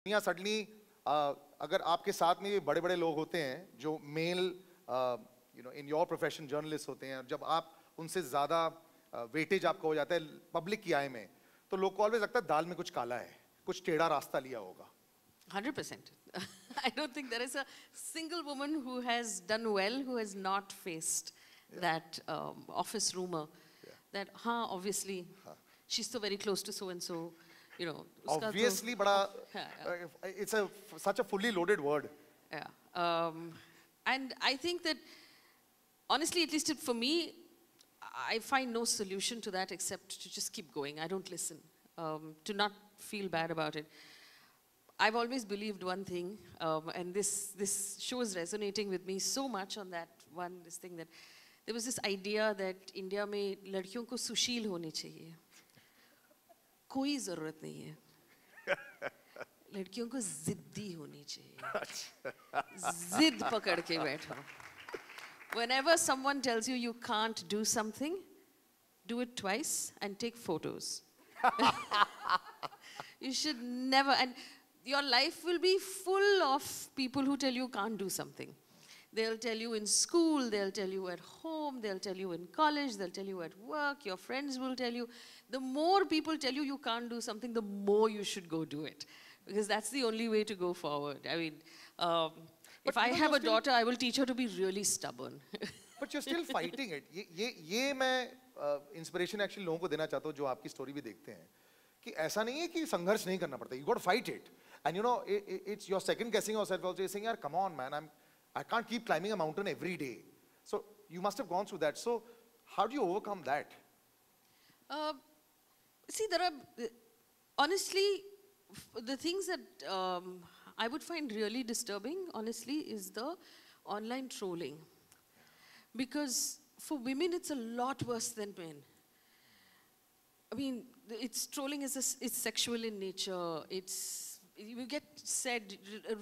दुनिया सडनली अगर आपके साथ में भी बड़े बड़े लोग होते हैं जो male in your profession journalist होते हैं, जब आप उनसे ज्यादा वेटेज आपका हो जाता है पब्लिक की आय में, तो लोग को ऑलवेज लगता है दाल में कुछ काला है, कुछ टेढ़ा रास्ता लिया होगा. 100%. I don't think there is a single woman who has done well who has not faced that office rumor that, obviously, she's so very close to so and so, you know. Obviously, but it's such a fully loaded word. Yeah. And I think that, honestly, at least for me, I find no solution to that except to just keep going. I don't listen, to not feel bad about it. I've always believed one thing, and this show is resonating with me so much on this thing, that there was this idea that India में लड़कियों को सुशील होनी चाहिए. कोई ज़रूरत नहीं है. लड़कियों को ज़िद्दी होनी चाहिए. ज़िद पकड़ के बैठो. Whenever someone tells you you can't do something, do it twice and take photos. You should never, and your life will be full of people who tell you can't do something. They'll tell you in school, they'll tell you at home, they'll tell you in college, they'll tell you at work, your friends will tell you. The more people tell you you can't do something, the more you should go do it. Because that's the only way to go forward. I mean, if I have a daughter, I will teach her to be really stubborn. But you're still fighting it. ये मैं inspiration actually लोगों को देना चाहता हूँ जो आपकी story भी देखते हैं कि ऐसा नहीं है कि संघर्ष नहीं करना पड़ता. You got to fight it. And you know, it's you're second guessing yourself also. You're saying, "Yaar, come on, man. I can't keep climbing a mountain every day." So you must have gone through that. So how do you overcome that? See, there are honestly the things that I would find really disturbing, honestly, is the online trolling. Because for women, it's a lot worse than men. I mean, it's trolling is sexual in nature. You get said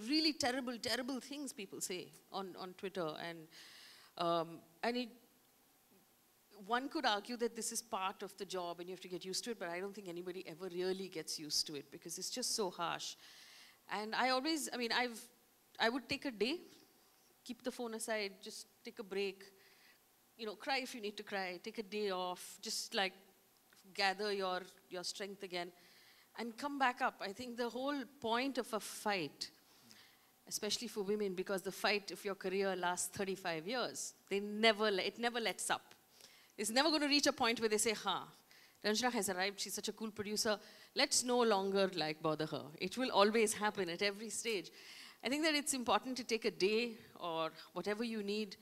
really terrible things people say on Twitter, and one could argue that this is part of the job and you have to get used to it, but I don't think anybody ever really gets used to it because it's just so harsh. And I would take a day, keep the phone aside, just take a break, cry if you need to cry, take a day off, just like gather your strength again and come back up. I think the whole point of a fight, especially for women, because the fight of your career lasts 35 years, it never lets up. It's never going to reach a point where they say, Ranjana has arrived, she's such a cool producer, let's no longer bother her. It will always happen at every stage. I think that it's important to take a day or whatever you need,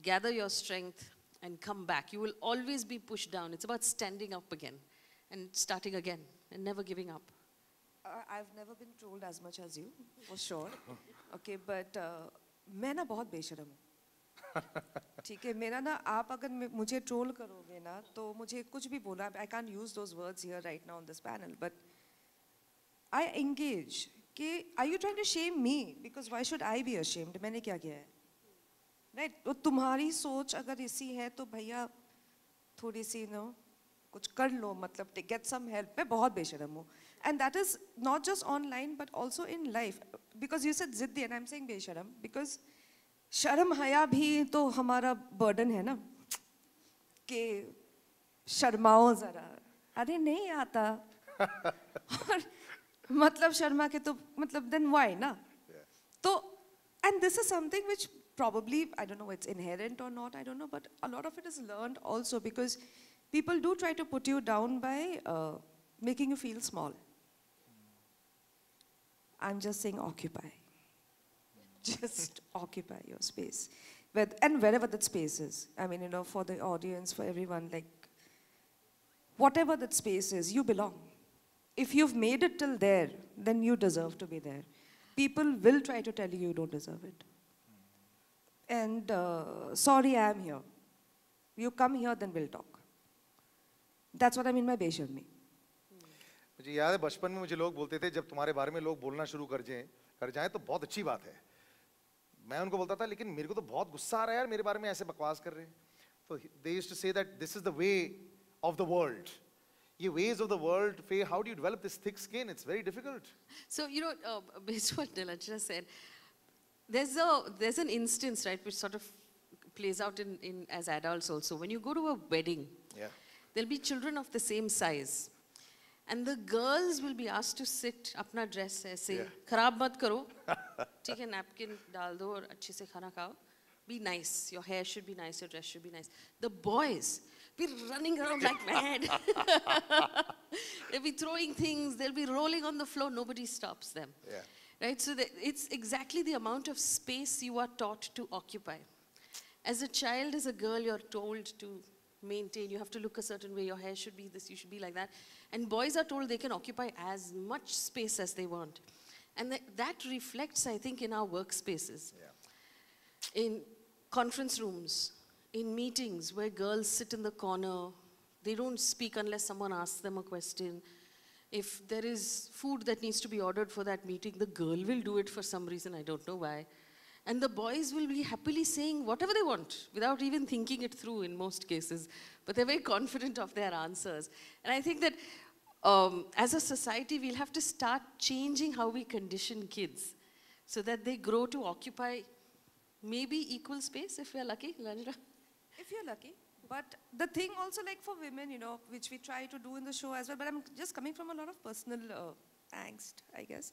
gather your strength and come back. You will always be pushed down. It's about standing up again and starting again and never giving up. I've never been trolled as much as you, for sure. Okay, but मैं ना बहुत बेशर्म हूँ. ठीक है, मेरा ना आप अगर मुझे ट्रोल करोगे ना तो मुझे कुछ भी बोला, I can't use those words here right now on this panel, but I engage. कि are you trying to shame me? Because why should I be ashamed? मैंने क्या किया है? Right? तो तुम्हारी सोच अगर इसी है तो भैया थोड़ी सी कुछ कर लो, मतलब get some help. मैं बहुत बेशर्म हूँ. And that is not just online but also in life. Because you said ज़िद्दी and I'm saying बेशर्म because शर्म हया भी तो हमारा बर्डन है ना कि शर्माओ जरा, अरे नहीं आता और मतलब शर्मा के तो मतलब then why ना तो, and this is something which probably, I don't know it's inherent or not, I don't know, but a lot of it is learned also because people do try to put you down by making you feel small. I'm just saying occupy. Just occupy your space. And wherever that space is. I mean, for the audience, for everyone, whatever that space is, you belong. If you've made it till there, then you deserve to be there. People will try to tell you you don't deserve it. And sorry, I am here. You come here, then we'll talk. That's what I mean by बेशर्मी. मुझे याद है बचपन में मुझे लोग बोलते थे जब तुम्हारे बारे में लोग बोलना शुरू कर जाएं तो बहुत अच्छी बात है. मैं उनको बोलता था लेकिन मेरे को तो बहुत गुस्सा आ रहा है यार, मेरे बारे में ऐसे बकवास कर रहे हैं. तो they used to say that this is the way of the world. ये ways of the world, Faye, how do you develop this thick skin? It's very difficult. So, you know, based on what Nilanjana said, there's an instance, right, which sort of plays out in as adults also. When you go to a wedding, Yeah. there'll be children of the same size. And the girls will be asked to sit अपना dress ऐसे Yeah. खराब मत करो, ठीक है, napkin डाल दो और अच्छे से खाना खाओ. Be nice. Your hair should be nice. Your dress should be nice. The boys be running around like mad. They'll be throwing things. They'll be rolling on the floor. Nobody stops them. Yeah. Right? So it's exactly the amount of space you are taught to occupy. As a child, as a girl, you're told to maintain. You have to look a certain way. Your hair should be this. You should be like that. And boys are told they can occupy as much space as they want. And that reflects, I think, in our workspaces. Yeah. In conference rooms, in meetings where girls sit in the corner, they don't speak unless someone asks them a question. If there is food that needs to be ordered for that meeting, the girl will do it for some reason, I don't know why. And the boys will be happily saying whatever they want without even thinking it through in most cases. But they're very confident of their answers. And I think that as a society, we'll have to start changing how we condition kids so that they grow to occupy maybe equal space if we're lucky, Nilanjana. If you're lucky. But the thing also, like for women, you know, which we try to do in the show as well, but I'm just coming from a lot of personal angst, I guess,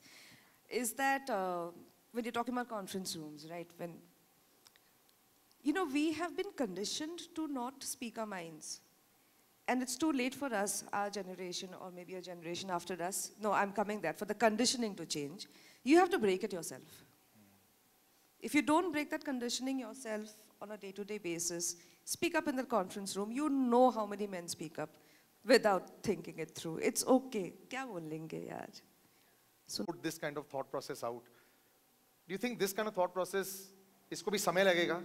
is that when you're talking about conference rooms, right, when, you know, we have been conditioned to not speak our minds. And it's too late for us, our generation, or maybe a generation after us. No, I'm coming there. For the conditioning to change, you have to break it yourself. If you don't break that conditioning yourself on a day-to-day basis, speak up in the conference room, you know how many men speak up without thinking it through. It's okay. Kya bolenge yaar? So Put this kind of thought process out. Do you think this kind of thought process, इसको भी समय लगेगा?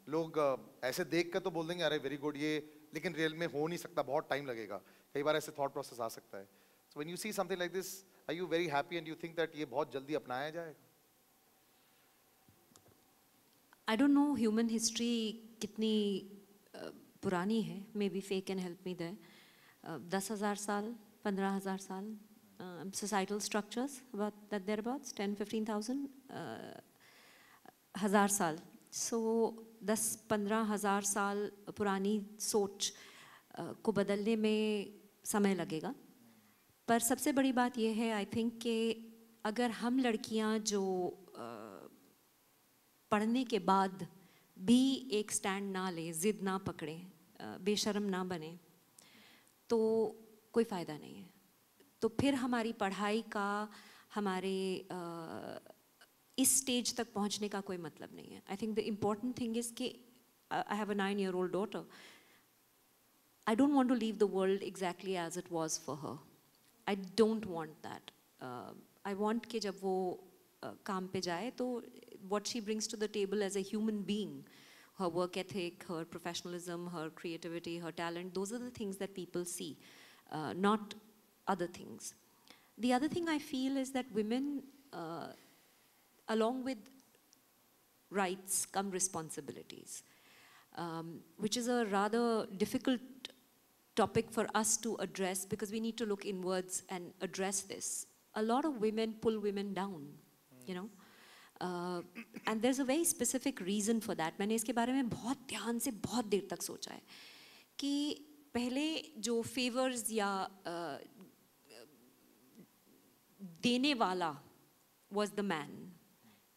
लोग ऐसे देख कर तो बोल देंगे अरे very good ये, लेकिन real में हो नहीं सकता, बहुत time लगेगा. कई बार ऐसे thought process आ सकता है. So when you see something like this, are you very happy and you think that ये बहुत जल्दी अपनाया जाएगा? I don't know human history कितनी पुरानी है. Maybe Faye can help me there. 10,000 साल, 15,000 साल. Societal structures about that thereabouts, 10-15,000 हजार साल. So 10-15,000 साल पुरानी सोच को बदलने में समय लगेगा. पर सबसे बड़ी बात यह है, I think कि अगर हम लड़कियां जो पढ़ने के बाद भी एक स्टैंड ना ले, जिद ना पकड़े, बेशर्म ना बने, तो कोई फ़ायदा नहीं है. तो फिर हमारी पढ़ाई का हमारे इस स्टेज तक पहुंचने का कोई मतलब नहीं है. I think the important thing is कि I have a 9-year-old daughter. I don't want to leave the world exactly as it was for her. I don't want that. I want कि जब वो काम पे जाए तो what she brings to the table as a human being, her work ethic, her professionalism, her creativity, her talent, those are the things that people see, not other things. The other thing I feel is that women, along with rights come responsibilities, which is a rather difficult topic for us to address because we need to look inwards and address this. A lot of women pull women down, you know. And there's a very specific reason for that. मैंने इसके बारे में बहुत ध्यान से बहुत देर तक सोचा है कि पहले जो favors या देने वाला was the man,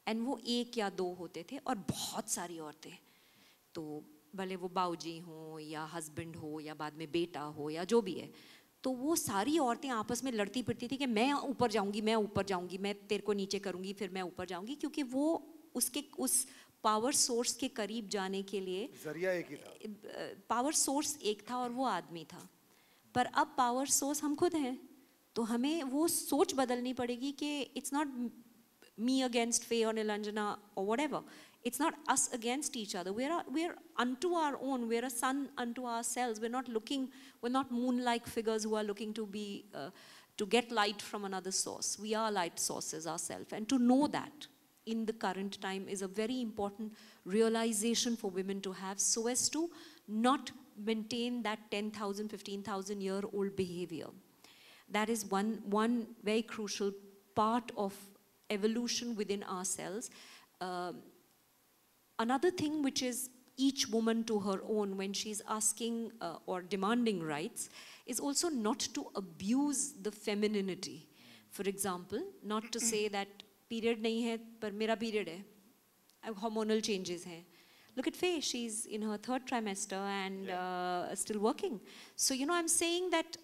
and वो एक या दो होते थे और बहुत सारी औरतें, तो भले वो बाऊजी हो या हस्बैंड हो या बाद में बेटा हो या जो भी है, तो वो सारी औरतें आपस में लड़ती पिटती थी कि मैं ऊपर जाऊंगी, मैं ऊपर जाऊंगी, मैं तेरे को नीचे करूंगी, फिर मैं ऊपर जाऊंगी, क्योंकि वो उसके उस पावर सोर्स के करीब जाने के लिए जरिया एक ही था. पावर सोर्स एक था और वो आदमी था. पर अब पावर सोर्स हम खुद हैं, तो हमें वो सोच बदलनी पड़ेगी कि it's not me against Faye or Nilanjana or whatever. It's not us against each other. We're unto our own. We're a son unto ourselves. We're not moon-like figures who are looking to be, to get light from another source. We are light sources ourselves. And to know that in the current time is a very important realization for women to have, so as to not maintain that 10,000, 15,000-year-old behavior. That is one very crucial part of evolution within ourselves. Another thing which is each woman to her own when she's asking or demanding rights is also not to abuse the femininity. For example, not to say that period nahi hai, par mera period hai. Hormonal changes hai. Look at Faye, she's in her 3rd trimester and still working. So, you know, I'm saying that,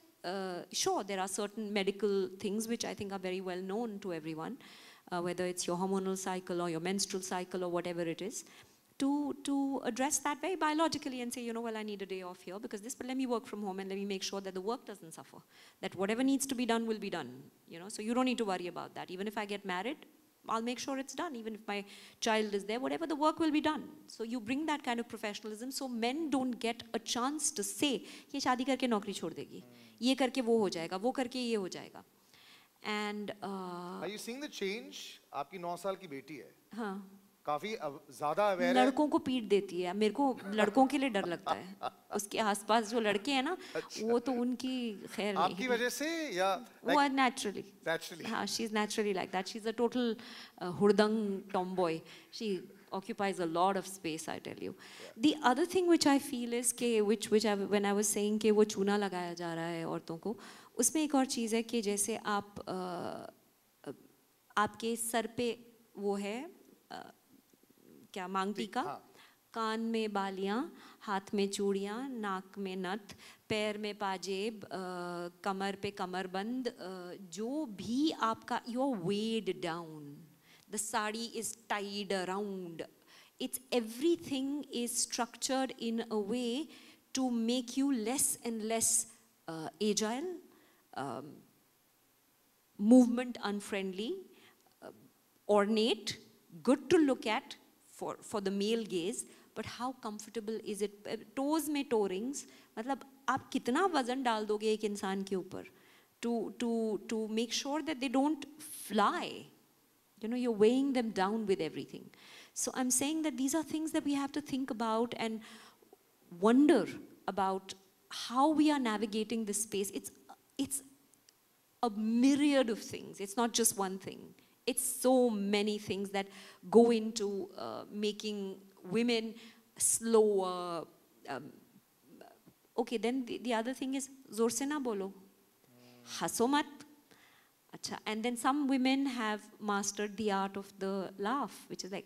sure, there are certain medical things which I think are very well known to everyone, whether it's your hormonal cycle or your menstrual cycle or whatever it is, to address that very biologically and say, you know, well, I need a day off here because this, but let me work from home and let me make sure that the work doesn't suffer, that whatever needs to be done will be done, you know, so you don't need to worry about that. Even if I get married, I'll make sure it's done. Even if my child is there, whatever the work will be done. So you bring that kind of professionalism so men don't get a chance to say, ये शादी करके नौकरी छोड़ देगी, ये करके वो हो जाएगा, वो करके ये हो जाएगा. And Are you seeing the change? आपकी 9 साल की बेटी है. हाँ. काफी ज़्यादा aware है. लड़कों को पीट देती है. मेरे को लड़कों के लिए डर लगता है. उसके आसपास जो लड़के हैं ना, वो तो उनकी खैर नहीं. आपकी वजह से या? वो naturally. Naturally. हाँ, she's naturally like that. She's a total hurdang tomboy. She occupies a lot of space, I tell you. Yeah. The other thing which I feel is कि when I was saying कि वो चूना लगाया जा रहा है औरतों को, उसमें एक और चीज़ है कि जैसे आपके सर पे वो है क्या मांग टीका, कान में बालियां, हाथ में चूड़ियां, नाक में नथ, पैर में पाजेब, कमर पे कमरबंद, जो भी आपका you're weighed down. The sari is tied around. It's everything is structured in a way to make you less and less agile, movement unfriendly, ornate, good to look at for the male gaze, but how comfortable is it? Toes में toe rings, मतलब आप कितना वजन डाल दोगे एक इंसान के ऊपर to make sure that they don't fly. You know, you're weighing them down with everything. So I'm saying that these are things that we have to think about and wonder about how we are navigating this space. It's a myriad of things. It's not just one thing. It's so many things that go into making women slower. Okay, then the other thing is, zor se na bolo. Haso mat. Achha. And then some women have mastered the art of the laugh, which is like,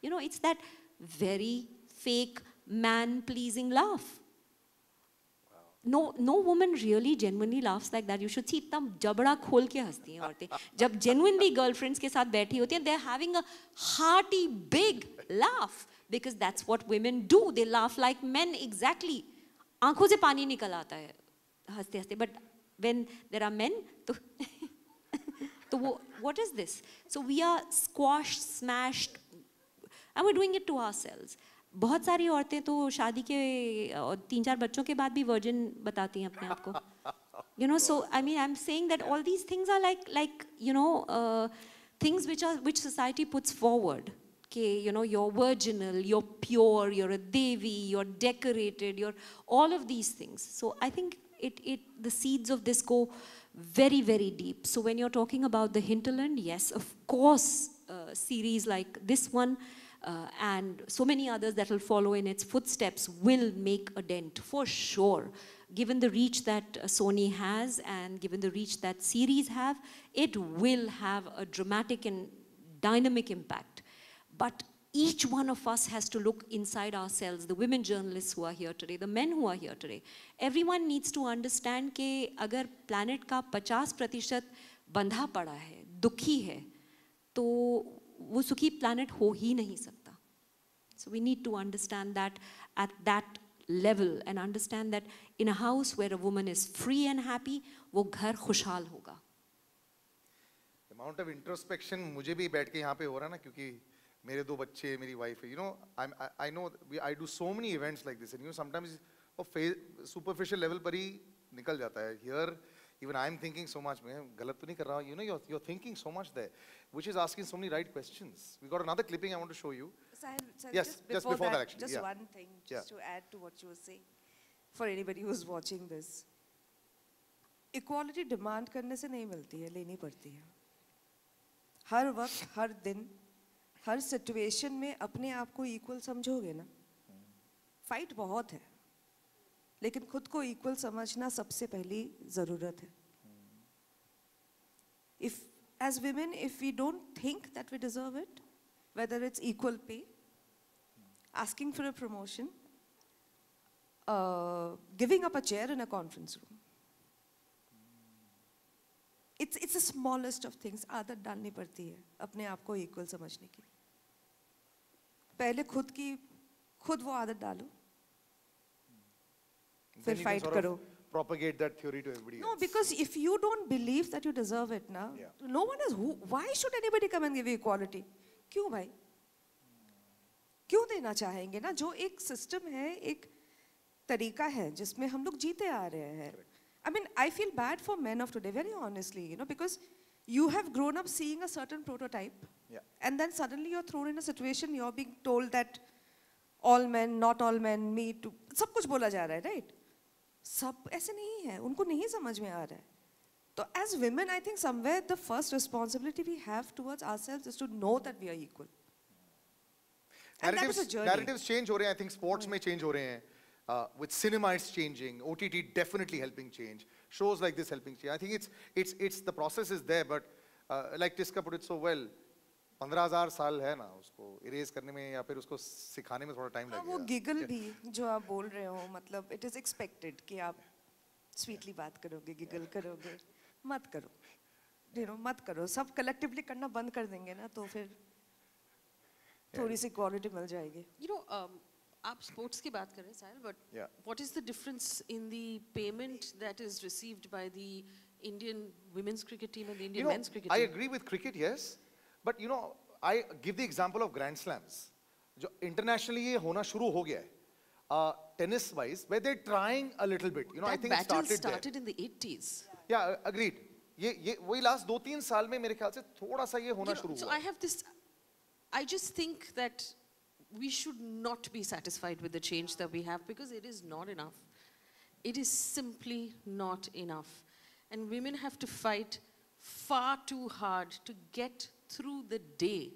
you know, it's that very fake man-pleasing laugh. No woman really genuinely laughs like that. You should see इतना जबड़ा खोल के हंसती हैं औरतें. जब genuinely girlfriends के साथ बैठी होती हैं, they're having a hearty, big laugh because that's what women do. They laugh like men exactly. आंखों से पानी निकल आता है हंसते हंसते. But when there are men, तो what is this? So we are squashed, smashed, and we're doing it to ourselves. बहुत सारी औरतें तो शादी के 3-4 बच्चों के बाद भी वर्जिन बताती हैं अपने आप को. You know, so I mean, I'm saying that all these things are like you know, things which society puts forward. Okay, you know, you're virginal, you're pure, you're a devi, you're decorated, you're all of these things. So I think the seeds of this go very, very deep. So when you're talking about the hinterland, yes, of course, series like this one. And so many others that will follow in its footsteps will make a dent, for sure. Given the reach that Sony has and given the reach that series have, it will have a dramatic and dynamic impact. But each one of us has to look inside ourselves, the women journalists who are here today, the men who are here today. Everyone needs to understand कि अगर planet का 50% बंधा पड़ा है, दुखी है, तो वो सुखी planet हो ही नहीं सकता. So we need to understand that at that level and understand that in a house where a woman is free and happy, वो घर खुशहाल होगा. The amount of introspection मुझे भी बैठ के यहाँ पे हो रहा है ना, क्योंकि मेरे 2 बच्चे, मेरी wife है. You know, I know I do so many events like this, and you know sometimes वो superficial level पर ही निकल जाता है. Here even I'm thinking so much, मैं गलत तो नहीं कर रहा हूँ, you know, you're thinking so much there, which is asking so many right questions. We got another clipping I want to show you. Sahil, Yes, just before that actually, just yeah. one thing, just Yeah. to add to what you were saying, for anybody who's watching this. Equality demand करने से नहीं मिलती है, लेनी पड़ती है. हर वक्त, हर दिन, हर सिचुएशन में अपने आप को इक्वल समझोगे ना, फाइट बहुत है, लेकिन खुद को इक्वल समझना सबसे पहली ज़रूरत है. If, as women, if we don't think that we deserve it, whether it's equal pay, asking for a promotion, giving up a chair in a conference room, it's the smallest of things. आदत डालनी पड़ती है अपने आप को equal समझने की. पहले खुद वो आदत डालो, Then फिर you can fight sort of करो. propagate that theory to everybody No, else. because if you don't believe that you deserve it now, Yeah. no one is who. Why should anybody come and give you equality? क्यों भाई? क्यों देना चाहेंगे ना? जो एक system है, एक तरीका है जिसमें हम लोग जीते आ रहे हैं. I mean, I feel bad for men of today, very honestly, you know, because you have grown up seeing a certain prototype, Yeah. and then suddenly you're thrown in a situation, you're being told that all men, not all men, me too, सब कुछ बोला जा रहा है, right? सब ऐसे नहीं है, उनको नहीं समझ में आ रहा है. तो as women, I think somewhere the first responsibility we have towards ourselves is to know that we are equal. And that is a journey. Narratives change हो रहे हैं. I think sports में change हो रहे हैं. With cinema it's changing. OTT definitely helping change. Shows like this helping change. I think it's the process is there, but like Tiska put it so well, 15,000 साल है ना उसको erase करने में या फिर उसको सिखाने में थोड़ा time हाँ, लगेगा. वो गिगल भी जो आप बोल रहे हो, मतलब it is expected कि आप sweetly बात करोगे, गिगल करोगे, मत करो, you know, मत करो. सब collectively करना बंद कर देंगे ना, तो फिर थोड़ी सी quality मिल जाएगी. You know, आप sports की बात कर रहे हैं, Sahil, but Yeah. what is the difference in the payment that is received by the Indian women's cricket team and the Indian You know, men's cricket I team? agree with cricket, yes, but you know, I give the example of Grand Slams. जो internationally ये होना शुरू हो गया है. Tennis wise, where they're trying a little bit. You know, I That think it battle started there. in the 80s. Yeah, agreed. ये वही last 2-3 साल में मेरे ख्याल से थोड़ा सा ये होना You know, शुरू so हुआ. I have this, I just think that we should not be satisfied with the change that we have because it is not enough. It is simply not enough. And women have to fight far too hard to get through the day,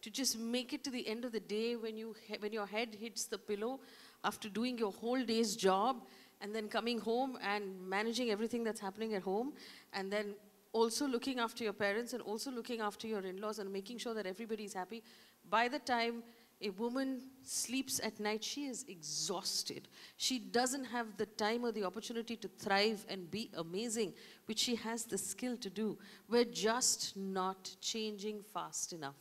to just make it to the end of the day when your head hits the pillow after doing your whole day's job and then coming home and managing everything that's happening at home and then also looking after your parents and also looking after your in-laws and making sure that everybody is happy. By the time a woman sleeps at night, she is exhausted. She doesn't have the time or the opportunity to thrive and be amazing, which she has the skill to do. We're just not changing fast enough.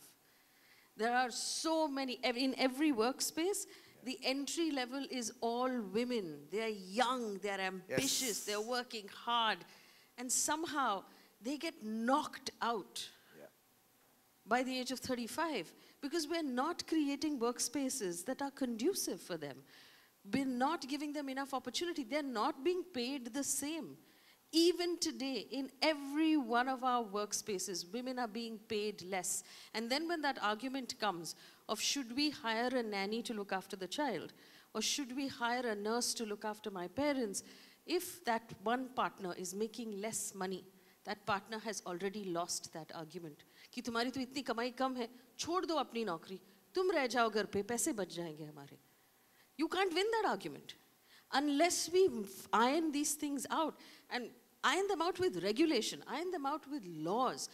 There are so many, in every workspace, the entry level is all women. They are young, they are ambitious, they're working hard, and somehow they get knocked out by the age of 35 because we're not creating workspaces that are conducive for them. We're not giving them enough opportunity. They're not being paid the same. Even today, in every one of our workspaces, women are being paid less. And then when that argument comes of should we hire a nanny to look after the child, or should we hire a nurse to look after my parents, if that one partner is making less money, that partner has already lost that argument. कि तुम्हारी तो इतनी कमाई कम है, छोड़ दो अपनी नौकरी, तुम रह जाओ घर पे, पैसे बच जाएंगे हमारे. You can't win that argument unless we iron these things out, and iron them out with regulation, iron them out with laws,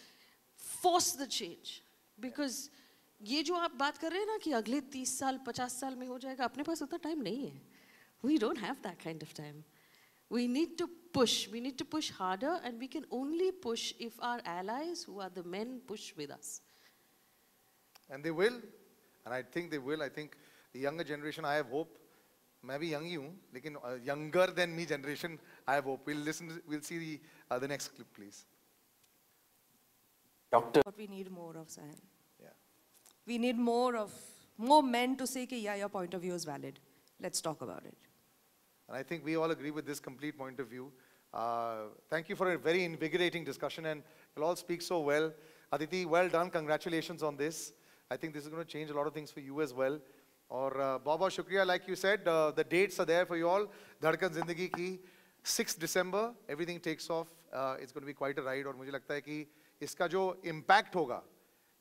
force the change. Because ये जो आप बात कर रहे हैं ना कि अगले 30 साल 50 साल में हो जाएगा, अपने पास उतना टाइम नहीं है. We don't have that kind of time. We need to push harder, and we can only push if our allies, who are the men, push with us. And they will, and I think they will. I think the younger generation, I have hope. मैं भी young ही हूँ, लेकिन younger than me generation, I have hope. We'll see the next clip, please. What we need more of, Sahil. Yeah. We need more men to say कि yeah, your point of view is valid. Let's talk about it. And I think we all agree with this complete point of view. Thank you for a very invigorating discussion, and you'll all speak so well. Aditi, well done. Congratulations on this. I think this is going to change a lot of things for you as well. और बहुत बहुत शुक्रिया. Like you said, the dates are there for you all. धड़कन जिंदगी की 6th December, everything takes off. It's going to be quite a ride. और मुझे लगता है कि इसका जो impact होगा,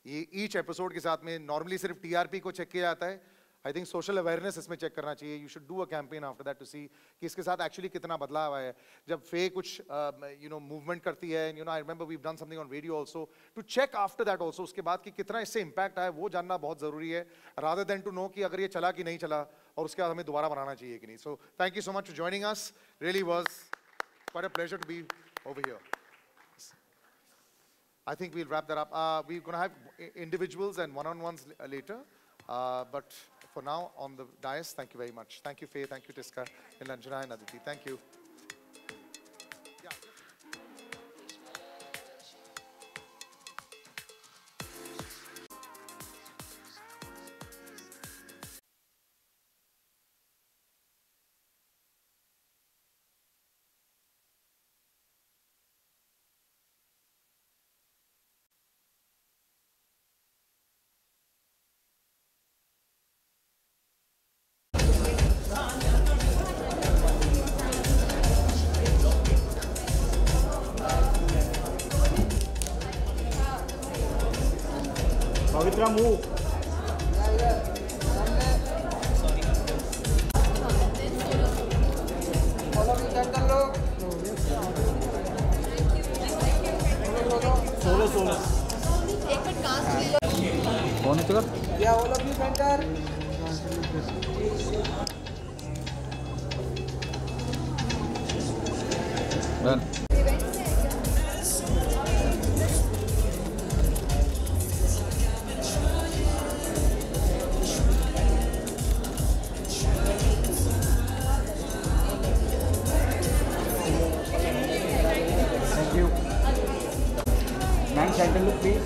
ये each episode के साथ में normally सिर्फ TRP को check किया जाता है. I think social awareness इसमें check करना चाहिए. You should do a campaign after that to see कि इसके साथ actually कितना बदलाव आया है. जब Faye कुछ movement करती है, and I remember we've done something on radio also to check after that also. उसके बाद कि कितना इससे impact आया, वो जानना बहुत ज़रूरी है. Rather than to know कि अगर ये चला कि नहीं चला, और उसके बाद हमें दोबारा बनाना चाहिए कि नहीं. So thank you so much for joining us. Really was quite a pleasure to be over here. I think we'll wrap that up. We're going to have individuals and one-on-ones later. But for now, on the dais, thank you very much. Thank you, Faye. Thank you, Tiska, Nilanjana, and Aditi. Thank you. Pavitra, move. Solo. कौन है चुका? Yeah, all of you center. Done. Center look, please.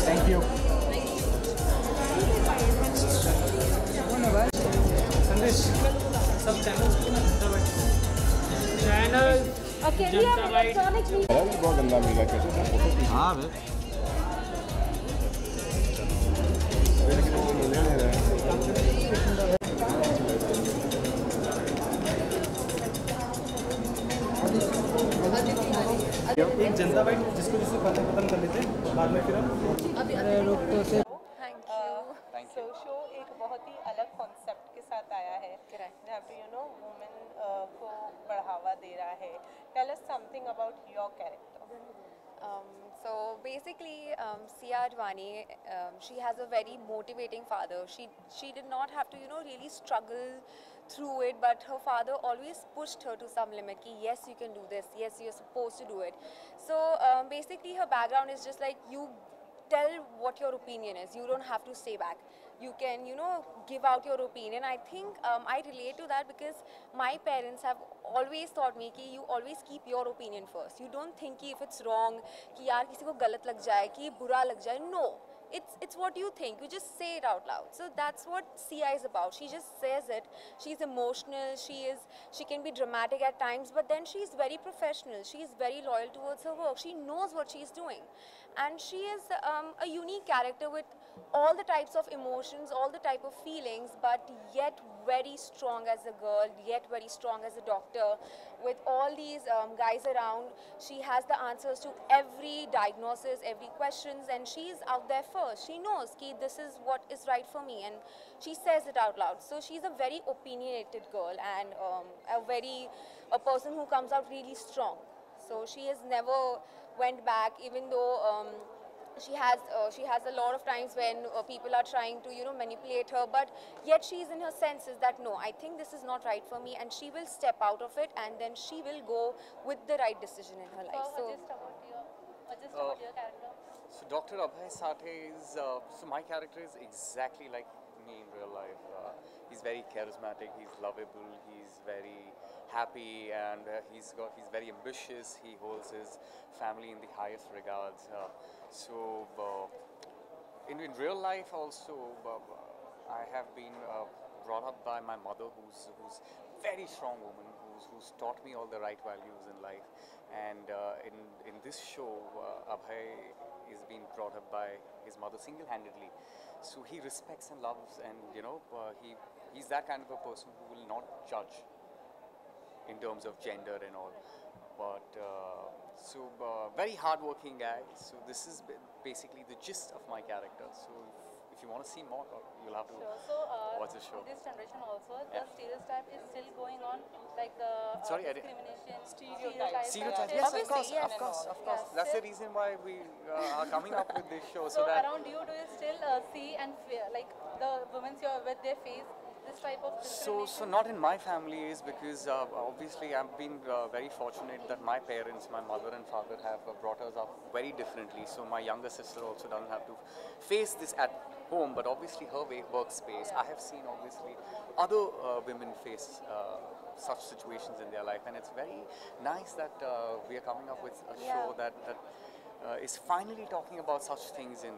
Thank you. सब channels को ना channel जनता bite बहुत गंदा मिला कैसे? हाँ भाई एक जनता बाइट जिसको खत्म कर लेते हैं बाद में फिर हम सो शो एक बहुत ही अलग कॉन्सेप्ट के साथ आया है जहाँ पे वुमेन को बढ़ावा दे रहा है. Tell us something about your character. So basically, Sia Advani, she has a very motivating father. She did not have to, really struggle through it, but her father always pushed her to some limit. Ki, yes, you can do this. Yes, you're supposed to do it. So basically, her background is just like you tell what your opinion is. You don't have to stay back. You can, give out your opinion. I think I relate to that because my parents have always taught me कि you always keep your opinion first. You don't think कि if it's wrong, कि यार किसी को गलत लग जाए, कि बुरा लग जाए. No, it's what you think. You just say it out loud. So that's what Sia is about. She just says it. She's emotional. She can be dramatic at times, but then she's very professional. She is very loyal towards her work. She knows what she's doing, and she is a unique character with all the types of emotions, all the type of feelings, but yet very strong as a girl, yet very strong as a doctor. With all these guys around, she has the answers to every diagnosis, every questions, and she's out there first. She knows that this is what is right for me, and she says it out loud. So she's a very opinionated girl and a person who comes out really strong. So she has never went back, even though she has a lot of times when people are trying to manipulate her, but yet she's in her senses that no, I think this is not right for me, and she will step out of it, and then she will go with the right decision in her life. So just about your character. So Dr. Abhay Sathe is so my character is exactly like me in real life. He's very charismatic, he's lovable, he's very happy, and he's very ambitious. He holds his family in the highest regards. In real life also, I have been brought up by my mother, who's very strong woman, who's taught me all the right values in life. And in this show, Abhay is being brought up by his mother single-handedly. So he respects and loves, and he's that kind of a person who will not judge in terms of gender and all. But very hardworking guy. So this is basically the gist of my character. So if you want to see more, you'll have to watch the show. This generation also, the stereotype is still going on, like the discrimination, stereotypes. Yes, of course. That's the reason why we are coming up with this show. So that around you, do you still see and fear, like the women with their face, this type of discrimination? So not in my family is because obviously I've been very fortunate that my parents, my mother and father have brought us up very differently. So my younger sister also doesn't have to face this at home, but obviously her workspace. I have seen obviously other women face such situations in their life, and it's very nice that we are coming up with a show that is finally talking about such things and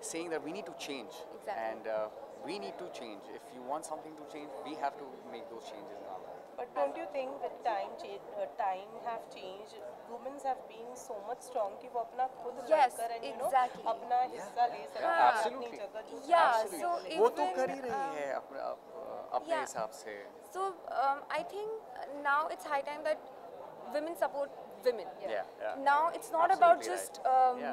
saying that we need to change. Exactly. And we need to change. If you want something to change, we have to make those changes in our life. But don't you think with time have changed, women have been so much strong कि वो अपना खुद लड़कर and अपना हिस्सा ले सकते हैं अपनी जगह. Yeah, so वो तो कर ही रही है अपने हिसाब से. So I think now it's high time that women support women. Now it's not about just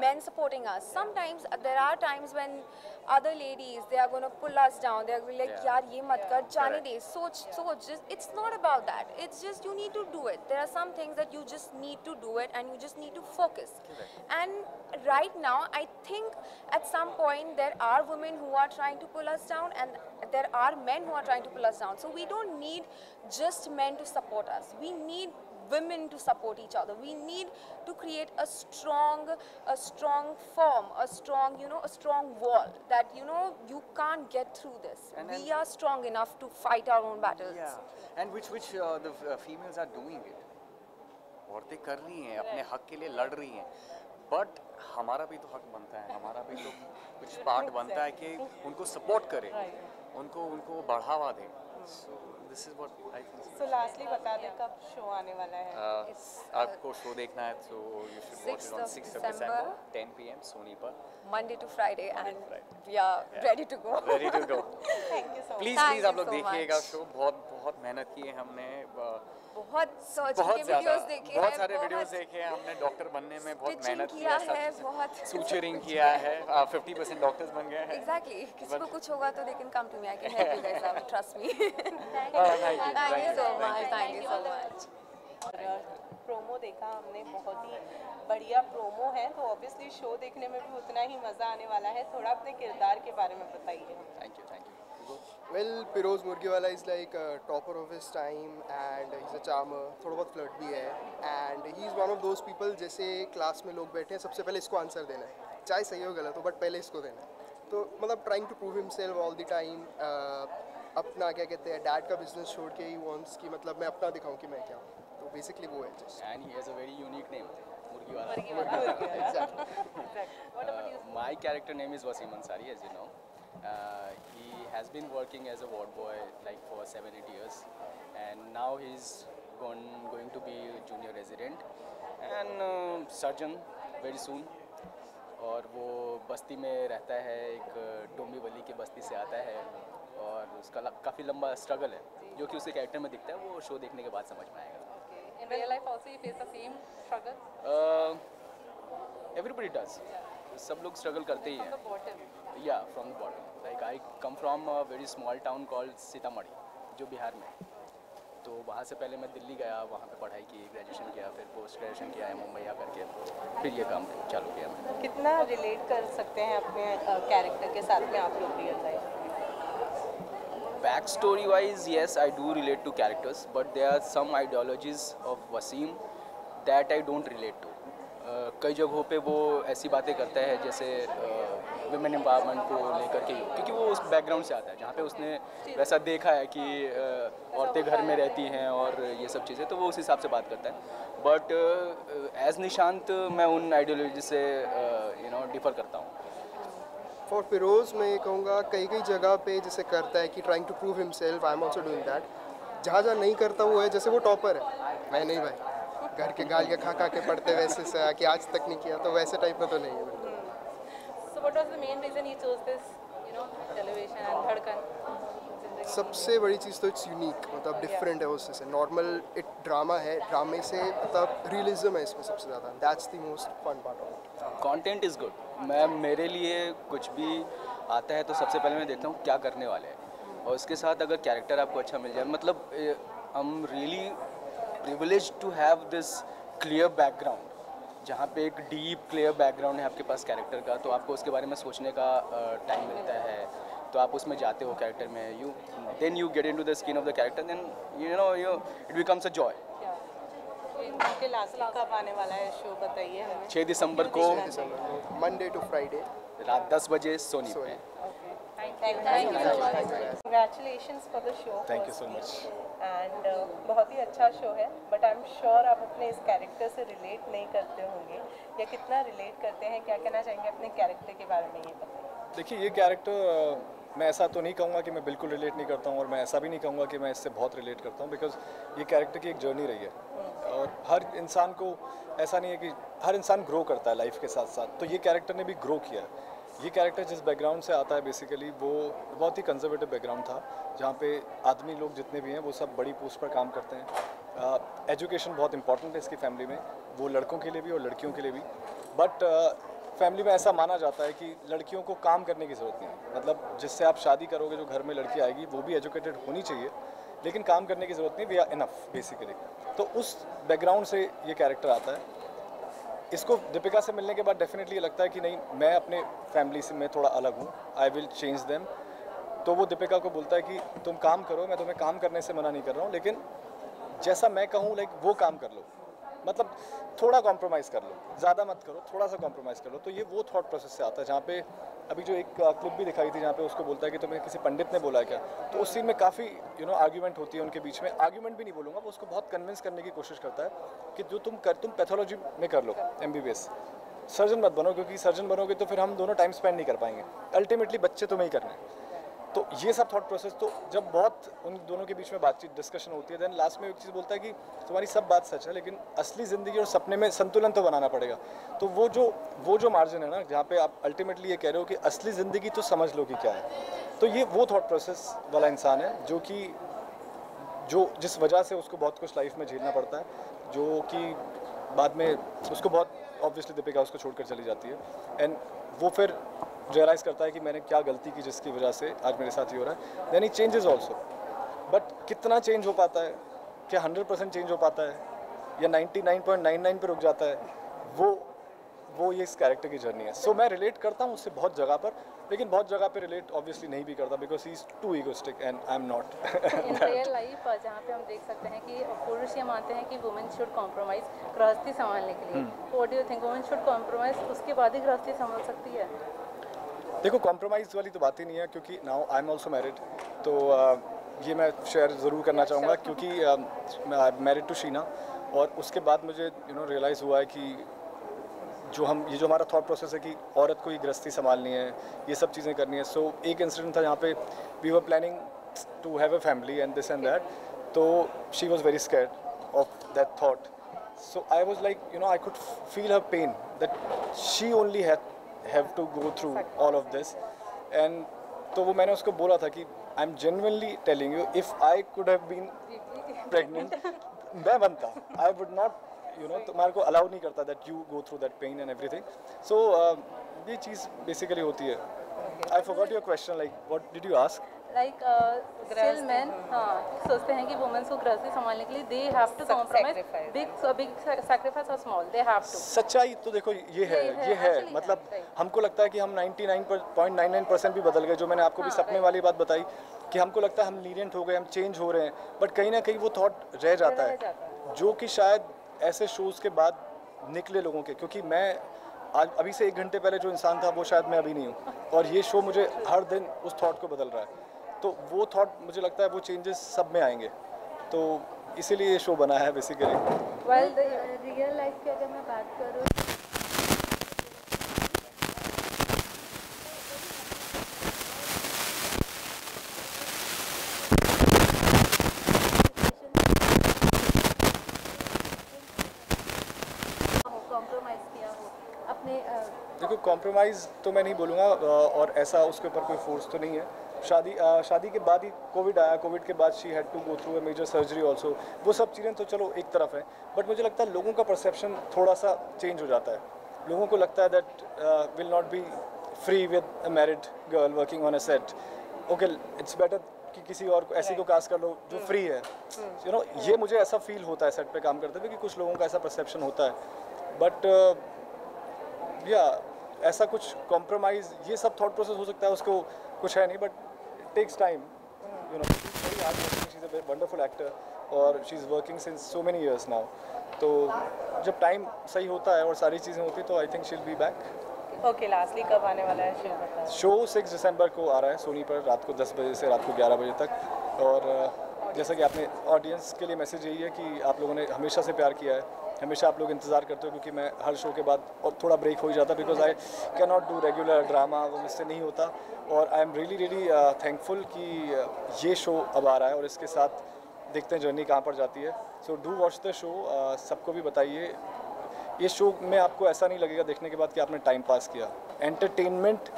men supporting us. Sometimes there are times when other ladies, they are going to pull us down. They are going to be like, yaar ye mat kar, jaane de, soch. Just, it's not about that. It's just you need to do it. There are some things that you just need to do it, and you just need to focus. And right now, I think at some point there are women who are trying to pull us down, and there are men who are trying to pull us down. So we don't need just men to support us. We need women to support each other. We need to create a strong form, a strong wall that you can't get through this. And we are strong enough to fight our own battles. Yeah, and which the females are doing it. औरतें कर रही हैं, अपने हक के लिए लड़ रही हैं. But हमारा भी तो हक बनता है, हमारा भी तो कुछ पार्ट बनता है कि उनको सपोर्ट करें, उनको बढ़ावा दें. So this is what I think. So lastly, बता दें कब शो आने वाला है? आपको शो देखना है तो you should watch it on 6th of December, 10 p.m. Sony पर. Monday to Friday, and we are ready to go. Ready to go. Thank you so much. Please आप लोग देखिएगा शो. बहुत मेहनत की है हमने. बहुत सर्च के वीडियोस देखे हैं, बहुत सारे वीडियोस देखे हैं हमने. डॉक्टर बनने में बहुत मेहनत किया है, बहुत सूचरिंग किया है. 50% डॉक्टर्स बन गए हैं. Exactly. किसी को कुछ होगा तो they can come to me. I can help you guys. Trust me. Thank you so much. Thank you so much. Promo देखा हमने, बहुत ही बढ़िया प्रोमो है. तो ऑब्वियसली शो देखने में भी उतना ही मज़ा आने वाला है. थोड़ा अपने किरदार के बारे में बताइए. Thank you. Well, Piroz Murgiwala is like a topper of his time and he's a charmer. थोड़ा बहुत फ्लर्ट भी है and he's one of those people जैसे क्लास में लोग बैठे हैं, सबसे पहले इसको आंसर देना है, चाहे सही हो गलत हो, बट पहले इसको देना है. तो मतलब trying to prove himself all the time. अपना क्या कहते हैं, डैड का बिजनेस छोड़ के ही wants कि मतलब मैं अपना दिखाऊं कि मैं क्या हूँ. तो बेसिकली वो है. And he has a very unique name, Murgiwala. Exactly. What about you? My character name is Wasim Ansari, as you know. He has been working as a ward boy like for 7-8 years, and now he's going to be a junior resident and surgeon very soon. और वो बस्ती में रहता है, एक डोंबिवली की बस्ती से आता है, और उसका काफ़ी लंबा स्ट्रगल है जो कि उसके कैरेक्टर में दिखता है. वो शो देखने के बाद समझ में आएगा. In real life also you face the same struggle? Everybody does. सब लोग स्ट्रगल करते ही हैं. Yeah, from the bottom. Like I come from a very small town called Sitamarhi, जो बिहार में. तो वहाँ से पहले मैं दिल्ली गया, वहाँ पे पढ़ाई की, ग्रेजुएशन किया, फिर पोस्ट ग्रेजुएशन किया है मुंबई आकर के, फिर ये काम चालू किया मैं. कितना रिलेट कर सकते हैं अपने कैरेक्टर के साथ में आप लोग real life? Backstory wise, yes, I do relate to characters, but there are some ideologies of Wasim that I don't relate to. कई जगहों पे वो ऐसी बातें करता है जैसे वुमेन एम्पावरमेंट को लेकर के, क्योंकि वो उस बैकग्राउंड से आता है जहाँ पे उसने वैसा देखा है कि औरतें घर में रहती हैं और ये सब चीज़ें, तो वो उस हिसाब से बात करता है. बट एज निशांत मैं उन आइडियोलॉजी से डिफ़र करता हूँ. फॉर फिरोज मैं ये कहूँगा कई कई जगह पे जैसे करता है कि trying to prove himself, I am also doing that. जहाँ जहाँ नहीं करता वो है, जैसे वो टॉपर है, मैं नहीं भाई, घर के गालियाँ खा खा के पढ़ते वैसे से कि आज तक नहीं किया, तो वैसे टाइप में तो नहीं है बिल्कुल। So what was the main reason you chose this, you know, television and धड़कन? सबसे बड़ी चीज़ तो इट्स यूनिक, मतलब डिफरेंट है उससे। नॉर्मल एक ड्रामा है, ड्रामे से मतलब रियलिज्म है इसमें सबसे ज़्यादा। That's the most fun part of it. Content is good. मैं मेरे लिए कुछ भी आता है तो सबसे पहले मैं देखता हूँ क्या करने वाले हैं, और उसके साथ अगर कैरेक्टर आपको अच्छा मिल जाए, मतलब I am really privileged to have this clear background, जहाँ पे एक डीप क्लियर बैकग्राउंड है आपके पास कैरेक्टर का, तो आपको उसके बारे में सोचने का टाइम मिलता है, तो आप उसमें जाते हो कैरेक्टर में, then you get into the skin of the character, then you know it becomes a joy. इनके लास्ट कब आने वाला है शो बताइए हमें? 6 दिसंबर को मंडे टू फ्राइडे रात 10 बजे सोनी पे। Thank you so much. Congratulations for the show. Thank you so much. And बहुत ही अच्छा शो है, but I'm sure आप अपने इस कैरेक्टर से रिलेट नहीं करते होंगे, या कितना रिलेट करते हैं, क्या कहना चाहेंगे अपने कैरेक्टर के बारे में, ये बताइए। देखिए, ये कैरेक्टर मैं ऐसा तो नहीं कहूँगा कि मैं बिल्कुल रिलेट नहीं करता हूँ, और मैं ऐसा भी नहीं कहूँगा कि मैं इससे बहुत रिलेट करता हूँ, बिकॉज ये कैरेक्टर की एक जर्नी रही है, और हर इंसान को ऐसा नहीं है कि हर इंसान ग्रो करता है लाइफ के साथ साथ, तो ये कैरेक्टर ने भी ग्रो किया है। ये कैरेक्टर जिस बैकग्राउंड से आता है बेसिकली वो बहुत ही कंजर्वेटिव बैकग्राउंड था, जहाँ पे आदमी लोग जितने भी हैं वो सब बड़ी पोस्ट पर काम करते हैं। एजुकेशन बहुत इंपॉर्टेंट है इसकी फैमिली में, वो लड़कों के लिए भी और लड़कियों के लिए भी, बट फैमिली में ऐसा माना जाता है कि लड़कियों को काम करने की ज़रूरत नहीं है, मतलब जिससे आप शादी करोगे, जो घर में लड़की आएगी वो भी एजुकेटेड होनी चाहिए, लेकिन काम करने की ज़रूरत नहीं, वी आर इनफ बेसिकली। तो उस बैकग्राउंड से ये कैरेक्टर आता है। इसको दीपिका से मिलने के बाद डेफिनेटली ये लगता है कि नहीं, मैं अपने फैमिली से मैं थोड़ा अलग हूँ, आई विल चेंज देम। तो वो दीपिका को बोलता है कि तुम काम करो, मैं तुम्हें काम करने से मना नहीं कर रहा हूँ, लेकिन जैसा मैं कहूँ लाइक वो काम कर लो, मतलब थोड़ा कॉम्प्रोमाइज़ कर लो, ज़्यादा मत करो, थोड़ा सा कॉम्प्रोमाइज़ कर लो। तो ये वो थॉट प्रोसेस से आता है, जहाँ पे अभी जो एक क्लिप भी दिखाई थी जहाँ पे उसको बोलता है कि तुम्हें किसी पंडित ने बोला है क्या, तो उस सीन में काफ़ी आर्ग्यूमेंट होती है उनके बीच में। आर्ग्यूमेंट भी नहीं बोलूँगा, वो उसको बहुत कन्विंस करने की कोशिश करता है कि जो तुम पैथोलॉजी में कर लो MBBS, सर्जन मत बनो, क्योंकि सर्जन बनोगे तो फिर हम दोनों टाइम स्पेंड नहीं कर पाएंगे, अल्टीमेटली बच्चे तुम्हें ही करने हैं। तो ये सब थॉट प्रोसेस, तो जब बहुत उन दोनों के बीच में बातचीत डिस्कशन होती है, देन लास्ट में एक चीज़ बोलता है कि तुम्हारी सब बात सच है, लेकिन असली ज़िंदगी और सपने में संतुलन तो बनाना पड़ेगा। तो वो जो मार्जिन है ना, जहाँ पे आप अल्टीमेटली ये कह रहे हो कि असली ज़िंदगी तो समझ लो कि क्या है, तो ये वो थॉट प्रोसेस वाला इंसान है जो जिस वजह से उसको बहुत कुछ लाइफ में झेलना पड़ता है, जो कि बाद में उसको बहुत ऑब्वियसली दीपिका उसको छोड़कर चली जाती है, एंड वो फिर रियलाइज़ करता है कि मैंने क्या गलती की जिसकी वजह से आज मेरे साथ ही हो रहा है। Then he changes also, but कितना चेंज हो पाता है, क्या 100% चेंज हो पाता है या 99.99 पे रुक जाता है, वो ये इस कैरेक्टर की जर्नी है। सो मैं रिलेट करता हूँ उससे बहुत जगह पर, लेकिन बहुत जगह पे रिलेट ऑब्वियसली नहीं भी करता, because he is too egoistic and I am not. In real life जहाँ पे हम देख सकते हैं कि पुरुष ये मानते हैं कि वुमेन शुड कॉम्प्रोमाइज़ गृहस्थी संभालने के लिए, तो what do you think, women should compromise उसके बाद ही गृहस्थी संभाल सकती है? देखो, कॉम्प्रोमाइज़ वाली तो बात ही नहीं है, क्योंकि now I am also married, तो ये मैं शेयर ज़रूर करना चाहूँगा, क्योंकि मैरिड टू शीना, और उसके बाद मुझे रियलाइज़ हुआ है कि ये जो हमारा थॉट प्रोसेस है कि औरत को ही गृहस्थी संभालनी है, ये सब चीज़ें करनी है। सो एक इंसिडेंट था जहाँ पे we were planning to have a family and this and that, तो she was very scared of that thought. So I was like I could feel her pain that she only have to go through all of this, and तो वो मैंने उसको बोला था कि I am genuinely telling you, if I could have been pregnant, मैं बनता, I would not, तुम्हारे को अलाउ नहीं करता that you go through that pain and everything. So ये चीज़ बेसिकली होती है। I forgot your question, like what did you ask? Like still men सोचते हैं कि वुमेन्स को गृहस्थी संभालने के लिए they have to compromise, big sacrifice or small, they have to। सच्चाई तो देखो ये है मतलब हमको लगता है कि हम 99.99% भी बदल गए, जो मैंने आपको भी सपने वाली बात बताई कि हमको लगता है हम लीनियंट हो गए, हम चेंज हो रहे हैं, बट कहीं ना कहीं वो थॉट रह जाता है, जो कि शायद ऐसे शोज़ के बाद निकले लोगों के, क्योंकि मैं आज अभी से 1 घंटे पहले जो इंसान था वो शायद मैं अभी नहीं हूँ, और ये शो मुझे हर दिन उस थॉट को बदल रहा है। तो वो थॉट मुझे लगता है वो चेंजेस सब में आएंगे, तो इसीलिए ये शो बना है बेसिकली। वेल रियल लाइफ की अगर मैं बात करूँ देखो कॉम्प्रोमाइज़ तो मैं नहीं बोलूँगा और ऐसा उसके ऊपर कोई फोर्स तो नहीं है। शादी के बाद ही कोविड आया, कोविड के बाद she had to go through a major surgery also. वो सब चीज़ें तो चलो एक तरफ है, बट मुझे लगता है लोगों का परसेप्शन थोड़ा सा चेंज हो जाता है। लोगों को लगता है that will not be free with a married girl working on a set. Okay, it's better कि किसी और को ऐसी को कास्ट कर लो जो फ्री है, यू नो। ये मुझे ऐसा फील होता है सेट पे काम करते हुए कि कुछ लोगों का ऐसा परसेप्शन होता है, बट या ऐसा कुछ कॉम्प्रोमाइज़ ये सब थॉट प्रोसेस हो सकता है, उसको कुछ है नहीं, but it takes time, you know. She is a wonderful actor और she is working since so many years now. तो जब टाइम सही होता है और सारी चीज़ें होती तो I think she will be back. Okay, lastly कब आने वाला है शो बता? शो 6 दिसंबर को आ रहा है सोनी पर, रात को 10 बजे से रात को 11 बजे तक। और जैसा कि आपने ऑडियंस के लिए मैसेज यही है कि आप लोगों ने हमेशा से प्यार किया है, हमेशा आप लोग इंतज़ार करते हो, क्योंकि मैं हर शो के बाद और थोड़ा ब्रेक हो ही जाता because I can not do regular drama, वो मुझसे नहीं होता। और आई एम रियली थैंकफुल कि ये शो अब आ रहा है और इसके साथ देखते हैं जर्नी कहाँ पर जाती है। So do watch the show, सबको भी बताइए। ये शो में आपको ऐसा नहीं लगेगा देखने के बाद कि आपने टाइम पास किया। एंटरटेनमेंट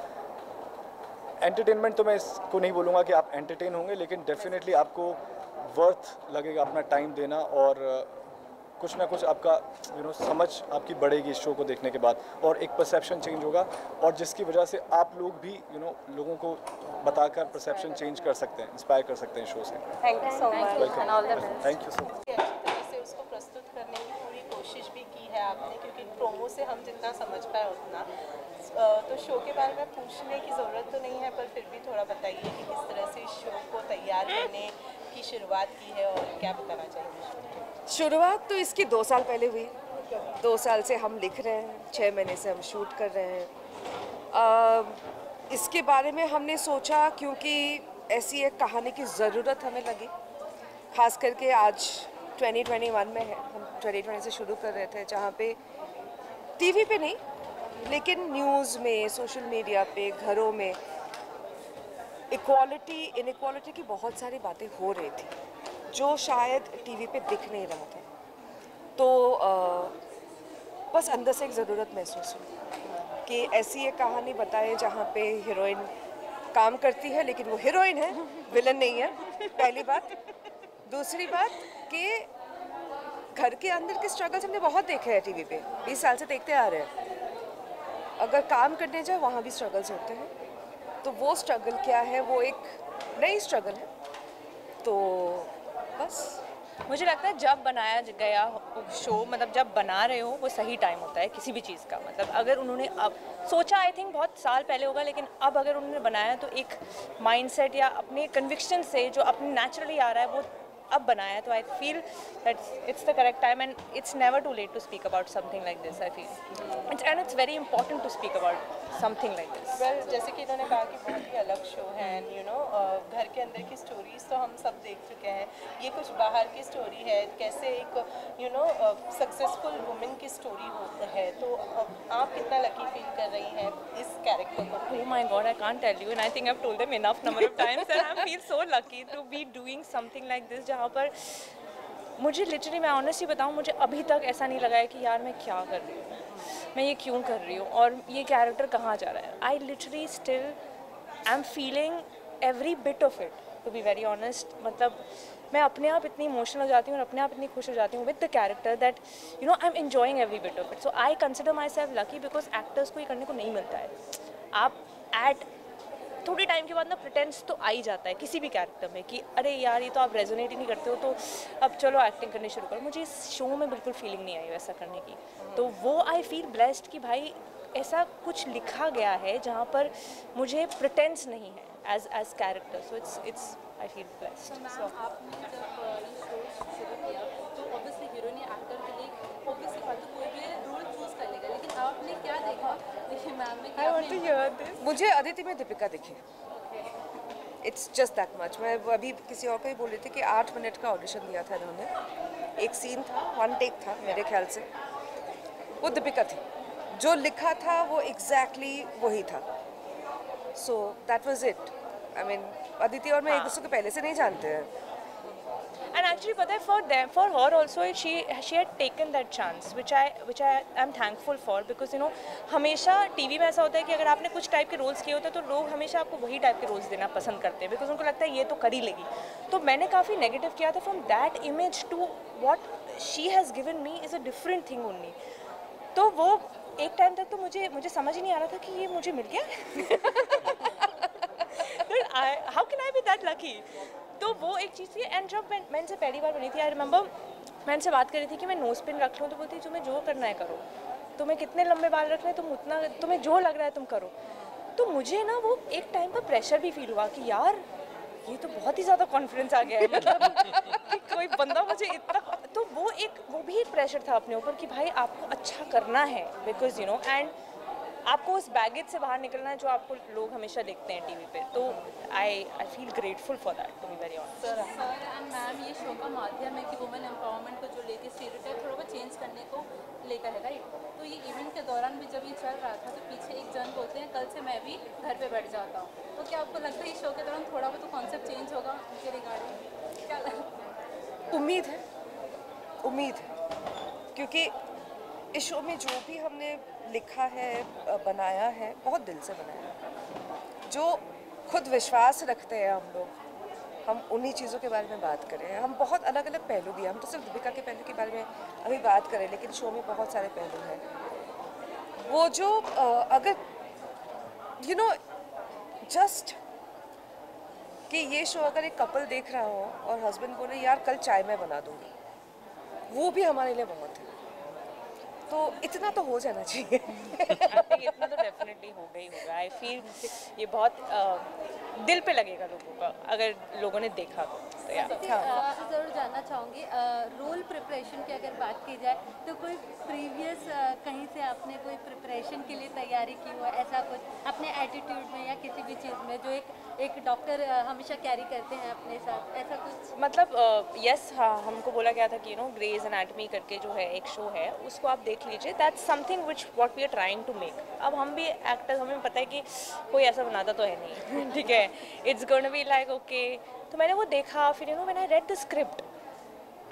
तो मैं इसको नहीं बोलूँगा कि आप एंटरटेन होंगे, लेकिन डेफिनेटली आपको वर्थ लगेगा अपना टाइम देना और कुछ ना कुछ आपका यू नो समझ आपकी बढ़ेगी इस शो को देखने के बाद, और एक परसेप्शन चेंज होगा और जिसकी वजह से आप लोग भी यू नो लोगों को बताकर परसेप्शन चेंज कर सकते हैं, इंस्पायर कर सकते हैं शो से। Thank you so much and all the best. Thank you so much. अच्छी तरीके से उसको प्रस्तुत करने की पूरी कोशिश भी की है आपने, क्योंकि प्रोमो से हम जितना समझ पाए उतना। तो शो के बारे में पूछने की ज़रूरत तो नहीं है, पर फिर भी थोड़ा बताइए कि किस तरह से इस शो को तैयार करने की शुरुआत की है और क्या बताना चाहिए। शुरुआत तो इसकी 2 साल पहले हुई। 2 साल से हम लिख रहे हैं, 6 महीने से हम शूट कर रहे हैं। इसके बारे में हमने सोचा क्योंकि ऐसी एक कहानी की ज़रूरत हमें लगी, ख़ास करके आज 2021 में है। हम 2020 से शुरू कर रहे थे, जहाँ पे टीवी पे नहीं लेकिन न्यूज़ में, सोशल मीडिया पे, घरों में इनइक्वालिटी की बहुत सारी बातें हो रही थी जो शायद टीवी पे दिख नहीं रहा था। तो बस अंदर से एक ज़रूरत महसूस हुई कि ऐसी एक कहानी बताए जहाँ पे हीरोइन काम करती है लेकिन वो हीरोइन है, विलन नहीं है, पहली बात। दूसरी बात कि घर के अंदर के स्ट्रगल्स हमने बहुत देखे हैं टीवी पे, 20 साल से देखते आ रहे हैं। अगर काम करने जाए वहाँ भी स्ट्रगल्स होते हैं, तो वो स्ट्रगल क्या है, वो एक नई स्ट्रगल है। तो बस मुझे लगता है जब बनाया गया शो, मतलब जब बना रहे हो वो सही टाइम होता है किसी भी चीज़ का। मतलब अगर उन्होंने अब सोचा, आई थिंक बहुत साल पहले होगा, लेकिन अब अगर उन्होंने बनाया तो एक माइंडसेट या अपने कन्विक्शन से जो अपने नेचुरली आ रहा है वो अब बनाया, तो I feel that it's the correct time and it's never too late to speak about something like this. I feel it's very important to speak about something like this. Well, जैसे कि इन्होंने कहा कि बहुत ही अलग शो है and you know घर के अंदर की स्टोरीज तो हम सब देख चुके हैं, ये कुछ बाहर की स्टोरी है, कैसे एक यू नो सक्सेसफुल वुमेन की स्टोरी होती है। तो आप कितना लकी फील कर रही हैं इस कैरेक्टर को? Oh my God, I can't tell you, and I think I've told them enough number of times, and I feel so lucky to be doing something like this, जहाँ पर मुझे literally, मैं honestly बताऊँ, मुझे अभी तक ऐसा नहीं लगा है कि यार मैं क्या कर रही हूँ, मैं ये क्यों कर रही हूँ और ये कैरेक्टर कहाँ जा रहा है। I literally still I am feeling every bit of it, to be very honest. मतलब मैं अपने आप इतनी इमोशनल हो जाती हूँ और अपने आप इतनी खुश हो जाती हूँ with the character that you know I am enjoying every bit of it. So I consider my self lucky because actors को ये करने को नहीं मिलता है। आप एट थोड़ी टाइम के बाद ना प्रिटेंस तो आ ही जाता है किसी भी कैरेक्टर में कि अरे यार ये तो आप रेजोनेट ही नहीं करते हो, तो अब चलो एक्टिंग करनी शुरू करो। मुझे इस शो में बिल्कुल फीलिंग नहीं आई वैसा करने की, तो वो आई फील ब्लेस्ड कि भाई ऐसा कुछ लिखा गया है जहाँ पर मुझे प्रिटेंस नहीं है as character. So it's I feel blessed. So आपने जब ये शो शुरू किया तो ऑब्वियसली हीरोइन या एक्टर के लिए ऑब्वियसली बात कोई भी रोल चूज कर लेगा, लेकिन आपने क्या देखा मैम में? I want to hear this. मुझे अदिति में दीपिका दिखी। It's just that much. मैं अभी किसी और को ही बोल रही थी कि 8 मिनट का ऑडिशन दिया था इन्होंने, एक सीन था, 1 टेक था मेरे ख्याल से, वो दीपिका थी। जो लिखा था वो एग्जैक्टली वही था। So that was it. I mean Aditi और मैं एक दूसरे को पहले से नहीं जानते हैं। And actually पता है for her also she had taken that chance which I am thankful for because you know हमेशा TV में ऐसा होता है कि अगर आपने कुछ टाइप के रोल्स किए होते हैं तो लोग हमेशा आपको वही टाइप के रोल्स देना पसंद करते हैं बिकॉज उनको लगता है ये तो कर ही लेगी. तो मैंने काफ़ी नेगेटिव किया था. From that image to what she has given me is a different thing only. तो वो एक टाइम तक तो मुझे समझ ही नहीं आ रहा था कि ये मुझे मिल गया. How can I be that lucky. तो वो एक चीज़ थी. एंड जब मैं इनसे पहली बार बनी थी आई रिमेंबर मैं इनसे बात कर रही थी कि मैं नोज पिन रख लूँ तो बोलती तुम्हें जो करना है करो. तुम्हें कितने लंबे बाल रखने हैं तुम उतना तुम्हें जो लग रहा है तुम करो. तो मुझे ना वो एक टाइम पर प्रेशर भी फील हुआ कि यार ये तो बहुत ही ज़्यादा कॉन्फिडेंस आ गया है मतलब कि कोई बंदा मुझे इतना. तो वो भी एक प्रेशर था अपने ऊपर कि भाई आपको अच्छा करना है बिकॉज यू नो एंड आपको उस बैगेज से बाहर निकलना है जो आपको लोग हमेशा देखते हैं टीवी पे. तो I feel grateful for that to be very honest. Sir and ma'am ये शो का माध्यम है कि वुमेन एम्पावरमेंट को जो लेके स्टीरियोटाइप थोड़ा बहुत चेंज करने को लेकर है राइट. तो ये इवेंट के दौरान भी जब ये चल रहा था तो पीछे एक जन बोलते हैं कल से मैं भी घर पे बैठ जाता हूँ. तो क्या आपको लगता है इस शो के दौरान थोड़ा बहुत कॉन्सेप्ट चेंज होगा उनके रिगार्डिंग क्या लगता है? उम्मीद है क्योंकि इस शो में जो भी हमने लिखा है बनाया है बहुत दिल से बनाया है. जो खुद विश्वास रखते हैं हम उन्हीं चीज़ों के बारे में बात करें. हम बहुत अलग अलग पहलू भी हैं. हम तो सिर्फ दीपिका के पहलू के बारे में अभी बात करें लेकिन शो में बहुत सारे पहलू हैं. वो जो अगर यू नो जस्ट कि ये शो अगर एक कपल देख रहा हो और हस्बैंड बोले यार कल चाय मैं बना दूँगी वो भी हमारे लिए बहुत है. तो इतना तो हो जाना चाहिए. इतना तो डेफिनेटली होगा ही होगा. आई फील ये बहुत दिल पे लगेगा लोगों का अगर लोगों ने देखा तो. आपसे ज़रूर जानना चाहूँगी रोल प्रिपरेशन की अगर बात की जाए तो कोई प्रीवियस कहीं से आपने कोई प्रिपरेशन के लिए तैयारी की हो ऐसा कुछ अपने एटीट्यूड में या किसी भी चीज़ में जो एक डॉक्टर हमेशा कैरी करते हैं अपने साथ ऐसा कुछ? मतलब यस हाँ हमको बोला गया था कि यू नो ग्रेज एनाटमी करके जो है एक शो है उसको आप देख लीजिए. That's something which what we are trying to make. अब हम भी एक्टर्स हमें पता है कि कोई ऐसा बनाता तो है नहीं. ठीक है it's gonna be like okay. तो मैंने वो देखा फिर you know when I read the script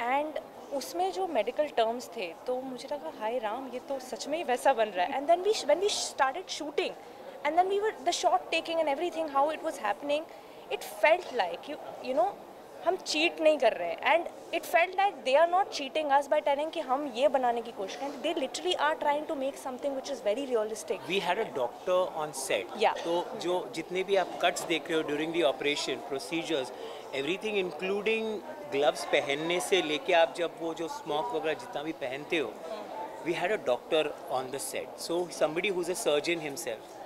and उसमें जो मेडिकल टर्म्स थे तो मुझे लगा हाय राम ये तो सच में ही वैसा बन रहा है. And then when we started shooting and then we were the shot taking and everything how it was happening it felt like you know हम cheat नहीं कर रहे हैं and it felt like they are not cheating us by telling कि हम ये बनाने की कोशिश करें. they literally are trying to make something which is very realistic. We had a doctor on set. Yeah. तो जो जितने भी आप cuts देख रहे हो during the operation procedures everything including gloves पहनने से लेके आप जब वो जो smock वगैरह जितना भी पहनते हो we had a doctor on the set so somebody who's a surgeon himself.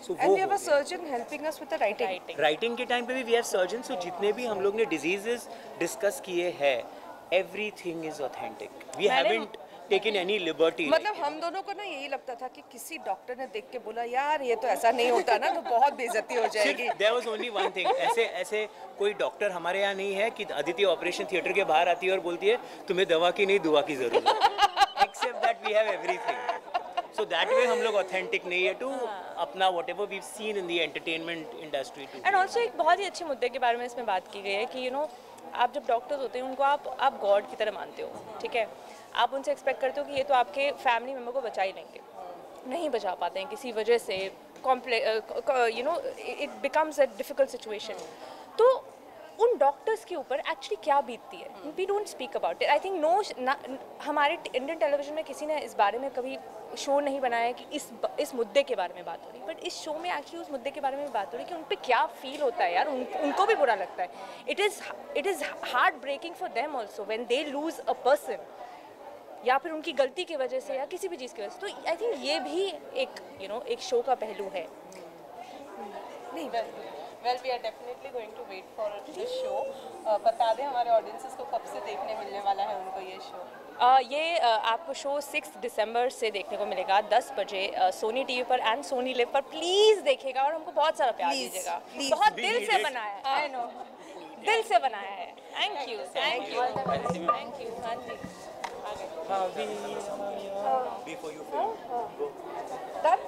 So and we have a surgeon helping us with the writing. Writing के टाइम पे भी we have surgeons. So जितने भी हम लोग ने diseases discuss किए हैं, everything is authentic. We haven't taken any liberty. मतलब हम दोनों को ना यही लगता था कि किसी डॉक्टर ने देख के बोला यार ये तो ऐसा नहीं होता ना तो बहुत बेइज्जती हो जाएगी. There was only one thing. ऐसे कोई डॉक्टर हमारे यहाँ नहीं है कि अदिति ऑपरेशन थिएटर के बाहर आती है और बोलती है तुम्हें दवा की नहीं दुआ की जरूरत है. Except that we have everything. So that way हम लोग authentic नहीं है to अपना whatever we've seen in the entertainment industry too. And also एक बहुत ही अच्छे मुद्दे के बारे में इसमें बात की गई है कि you know आप जब डॉक्टर्स होते हैं उनको आप गॉड की तरह मानते हो. ठीक है आप उनसे एक्सपेक्ट करते हो कि ये तो आपके फैमिली मेम्बर को बचा ही लेंगे. नहीं बचा पाते हैं किसी वजह से you know it becomes a difficult situation. तो उन डॉक्टर्स के ऊपर एक्चुअली क्या बीतती है we don't speak about it. I think हमारे इंडियन टेलीविजन में किसी ने इस बारे में कभी शो नहीं बनाया कि इस मुद्दे के बारे में बात हो रही. बट इस शो में एक्चुअली उस मुद्दे के बारे में बात हो रही कि उन पे क्या फील होता है यार. उनको भी बुरा लगता है. It is heart breaking for them also when they lose a person या फिर उनकी गलती की वजह से या किसी भी चीज़ की वजह से. तो आई थिंक ये भी एक यू नो एक शो का पहलू है. नहीं well we are definitely going to wait for this show. बता दें हमारे ऑडियंसेस को कब से देखने मिलने वाला है उनको ये शो. ये आपको शो 6 दिसंबर से देखने को मिलेगा 10 बजे सोनी टीवी पर एंड सोनी लिव पर. प्लीज़ देखिएगा और हमको बहुत सारा प्यार दीजिएगा. बहुत दिल से बनाया है. आई नो दिल से बनाया है. Thank you thank you thank you. हाँ जी Before you film, go. Done?